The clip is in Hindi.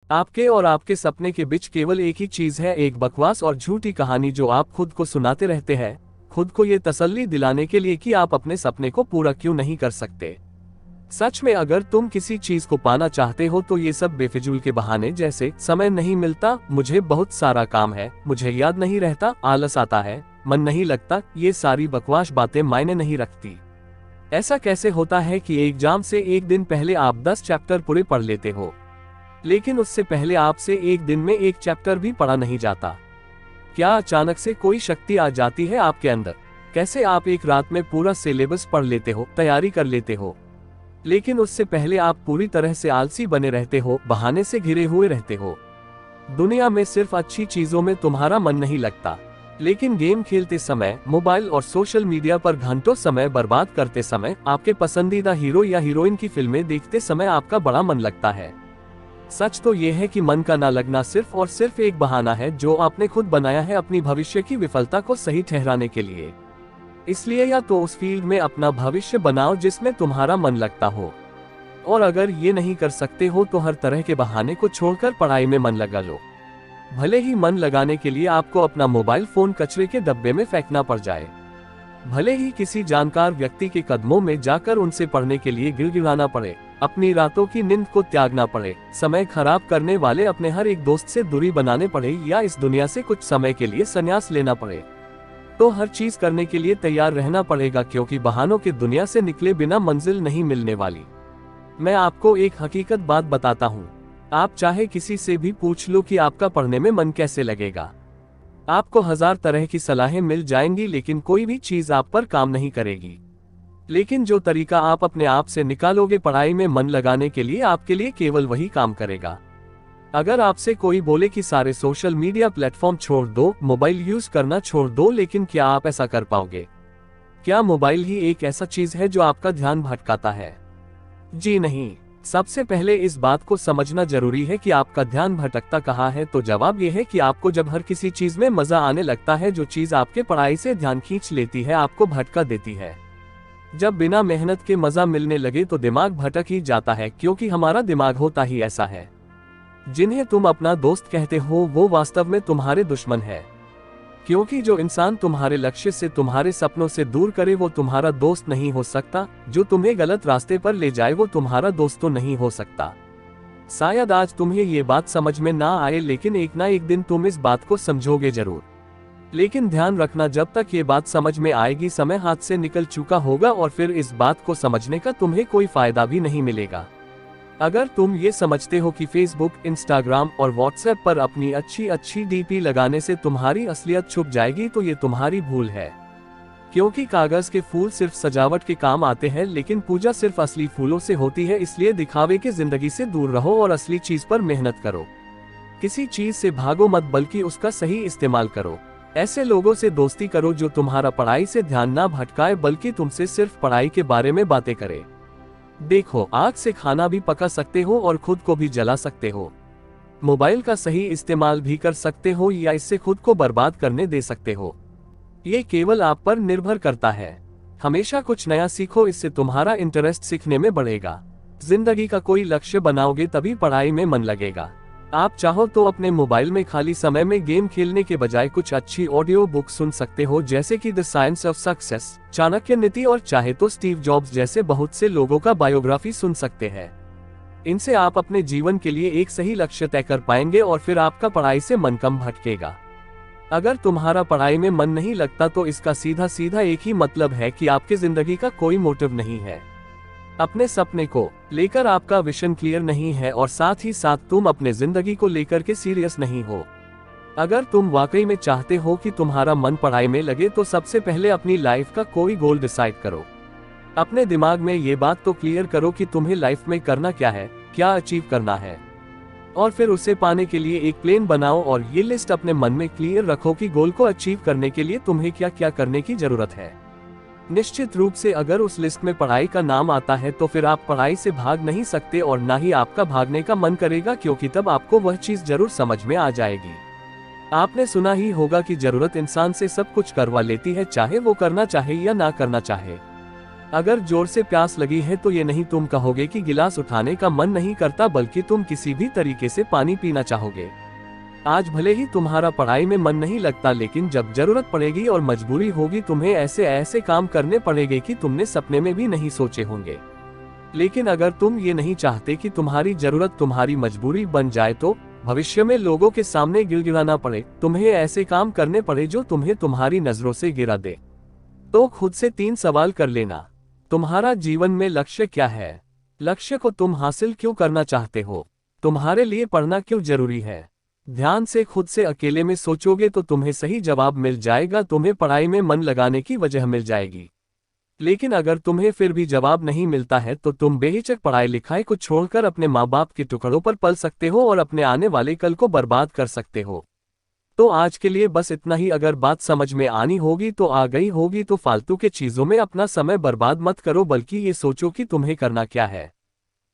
आपके और आपके सपने के बीच केवल एक ही चीज है, एक बकवास और झूठी कहानी जो आप खुद को सुनाते रहते हैं, खुद को ये तसल्ली दिलाने के लिए कि आप अपने सपने को पूरा क्यों नहीं कर सकते। सच में अगर तुम किसी चीज को पाना चाहते हो तो ये सब बेफिजूल के बहाने जैसे समय नहीं मिलता, मुझे बहुत सारा काम है, मुझे याद नहीं रहता, आलस आता है, मन नहीं लगता, ये सारी बकवास बातें मायने नहीं रखती। ऐसा कैसे होता है कि एग्जाम से एक दिन पहले आप 10 चैप्टर पूरे पढ़ लेते हो, लेकिन उससे पहले आपसे एक दिन में एक चैप्टर भी पढ़ा नहीं जाता? क्या अचानक से कोई शक्ति आ जाती है आपके अंदर? कैसे आप एक रात में पूरा सिलेबस पढ़ लेते हो, तैयारी कर लेते हो, लेकिन उससे पहले आप पूरी तरह से आलसी बने रहते हो, बहाने से घिरे हुए रहते हो। दुनिया में सिर्फ अच्छी चीजों में तुम्हारा मन नहीं लगता, लेकिन गेम खेलते समय, मोबाइल और सोशल मीडिया पर घंटों समय बर्बाद करते समय, आपके पसंदीदा हीरो या हीरोइन की फिल्में देखते समय आपका बड़ा मन लगता है। सच तो यह है कि मन का ना लगना सिर्फ और सिर्फ एक बहाना है जो आपने खुद बनाया है अपनी भविष्य की विफलता को सही ठहराने के लिए। इसलिए या तो उस फील्ड में अपना भविष्य बनाओ जिसमें तुम्हारा मन लगता हो, और अगर ये नहीं कर सकते हो तो हर तरह के बहाने को छोड़कर पढ़ाई में मन लगा लो। भले ही मन लगाने के लिए आपको अपना मोबाइल फोन कचरे के डब्बे में फेंकना पड़ जाए, भले ही किसी जानकार व्यक्ति के कदमों में जाकर उनसे पढ़ने के लिए गिड़गिड़ाना पड़े, अपनी रातों की नींद को त्यागना पड़े, समय खराब करने वाले अपने हर एक दोस्त से दूरी बनाने पड़े, या इस दुनिया से कुछ समय के लिए संन्यास लेना पड़े, तो हर चीज करने के लिए तैयार रहना पड़ेगा, क्योंकि बहानों की दुनिया से निकले बिना मंजिल नहीं मिलने वाली। मैं आपको एक हकीकत बात बताता हूँ, आप चाहे किसी से भी पूछ लो कि आपका पढ़ने में मन कैसे लगेगा, आपको 1000 तरह की सलाहें मिल जाएंगी, लेकिन कोई भी चीज आप पर काम नहीं करेगी। लेकिन जो तरीका आप अपने आप से निकालोगे पढ़ाई में मन लगाने के लिए, आपके लिए केवल वही काम करेगा। अगर आपसे कोई बोले कि सारे सोशल मीडिया प्लेटफॉर्म छोड़ दो, मोबाइल यूज करना छोड़ दो, लेकिन क्या आप ऐसा कर पाओगे? क्या मोबाइल ही एक ऐसा चीज है जो आपका ध्यान भटकाता है? जी नहीं। सबसे पहले इस बात को समझना जरूरी है कि आपका ध्यान भटकता कहाँ है। तो जवाब यह है कि आपको जब हर किसी चीज में मजा आने लगता है, जो चीज आपके पढ़ाई से ध्यान खींच लेती है, आपको भटका देती है। जब बिना मेहनत के मजा मिलने लगे तो दिमाग भटक ही जाता है, क्योंकि हमारा दिमाग होता ही ऐसा है। जिन्हें तुम अपना दोस्त कहते हो वो वास्तव में तुम्हारे दुश्मन है, क्योंकि जो इंसान तुम्हारे लक्ष्य से, तुम्हारे सपनों से दूर करे वो तुम्हारा दोस्त नहीं हो सकता। जो तुम्हें गलत रास्ते पर ले जाए वो तुम्हारा दोस्त तो नहीं हो सकता। शायद आज तुम्हें ये बात समझ में ना आए, लेकिन एक ना एक दिन तुम इस बात को समझोगे जरूर। लेकिन ध्यान रखना, जब तक ये बात समझ में आएगी समय हाथ से निकल चुका होगा, और फिर इस बात को समझने का तुम्हें कोई फायदा भी नहीं मिलेगा। अगर तुम ये समझते हो कि फेसबुक, इंस्टाग्राम और व्हाट्सएप पर अपनी अच्छी अच्छी डीपी लगाने से तुम्हारी असलियत छुप जाएगी, तो ये तुम्हारी भूल है। क्योंकि कागज के फूल सिर्फ सजावट के काम आते हैं, लेकिन पूजा सिर्फ असली फूलों से होती है। इसलिए दिखावे की जिंदगी से दूर रहो और असली चीज पर मेहनत करो। किसी चीज से भागो मत, बल्कि उसका सही इस्तेमाल करो। ऐसे लोगों से दोस्ती करो जो तुम्हारा पढ़ाई से ध्यान ना भटकाए, बल्कि तुमसे सिर्फ पढ़ाई के बारे में बातें करे। देखो, आग से खाना भी पका सकते हो और खुद को भी जला सकते हो। मोबाइल का सही इस्तेमाल भी कर सकते हो, या इससे खुद को बर्बाद करने दे सकते हो। ये केवल आप पर निर्भर करता है। हमेशा कुछ नया सीखो, इससे तुम्हारा इंटरेस्ट सीखने में बढ़ेगा। जिंदगी का कोई लक्ष्य बनाओगे तभी पढ़ाई में मन लगेगा। आप चाहो तो अपने मोबाइल में खाली समय में गेम खेलने के बजाय कुछ अच्छी ऑडियो बुक सुन सकते हो, जैसे कि the science of success, Chanakya नीति, और चाहे तो स्टीव जॉब्स जैसे बहुत से लोगों का बायोग्राफी सुन सकते हैं। इनसे आप अपने जीवन के लिए एक सही लक्ष्य तय कर पाएंगे, और फिर आपका पढ़ाई से मन कम भटकेगा। अगर तुम्हारा पढ़ाई में मन नहीं लगता तो इसका सीधा सीधा एक ही मतलब है कि आपकी जिंदगी का कोई मोटिव नहीं है। अपने सपने को लेकर आपका विजन क्लियर नहीं है, और साथ ही साथ तुम अपने जिंदगी को लेकर के सीरियस नहीं हो। अगर तुम वाकई में चाहते हो कि तुम्हारा मन पढ़ाई में लगे, तो सबसे पहले अपनी लाइफ का कोई गोल डिसाइड करो। अपने दिमाग में ये बात तो क्लियर करो कि तुम्हें लाइफ में करना क्या है, क्या अचीव करना है, और फिर उसे पाने के लिए एक प्लान बनाओ। और ये लिस्ट अपने मन में क्लियर रखो कि गोल को अचीव करने के लिए तुम्हें क्या क्या करने की जरूरत है। निश्चित रूप से अगर उस लिस्ट में पढ़ाई का नाम आता है तो फिर आप पढ़ाई से भाग नहीं सकते, और ना ही आपका भागने का मन करेगा, क्योंकि तब आपको वह चीज जरूर समझ में आ जाएगी। आपने सुना ही होगा कि जरूरत इंसान से सब कुछ करवा लेती है, चाहे वो करना चाहे या ना करना चाहे। अगर जोर से प्यास लगी है तो ये नहीं तुम कहोगे कि गिलास उठाने का मन नहीं करता, बल्कि तुम किसी भी तरीके से पानी पीना चाहोगे। आज भले ही तुम्हारा पढ़ाई में मन नहीं लगता, लेकिन जब जरूरत पड़ेगी और मजबूरी होगी, तुम्हें ऐसे ऐसे काम करने पड़ेंगे कि तुमने सपने में भी नहीं सोचे होंगे। लेकिन अगर तुम ये नहीं चाहते कि तुम्हारी जरूरत तुम्हारी मजबूरी बन जाए, तो भविष्य में लोगों के सामने गिड़गिड़ाना पड़े, तुम्हें ऐसे काम करने पड़े जो तुम्हें तुम्हारी नजरों से गिरा दे, तो खुद से 3 सवाल कर लेना। तुम्हारा जीवन में लक्ष्य क्या है? लक्ष्य को तुम हासिल क्यों करना चाहते हो? तुम्हारे लिए पढ़ना क्यों जरूरी है? ध्यान से खुद से अकेले में सोचोगे तो तुम्हें सही जवाब मिल जाएगा, तुम्हें पढ़ाई में मन लगाने की वजह मिल जाएगी। लेकिन अगर तुम्हें फिर भी जवाब नहीं मिलता है तो तुम बेहिचक पढ़ाई लिखाई को छोड़कर अपने माँ बाप के टुकड़ों पर पल सकते हो और अपने आने वाले कल को बर्बाद कर सकते हो। तो आज के लिए बस इतना ही। अगर बात समझ में आनी होगी तो आ गई होगी, तो फालतू के चीजों में अपना समय बर्बाद मत करो, बल्कि ये सोचो कि तुम्हें करना क्या है।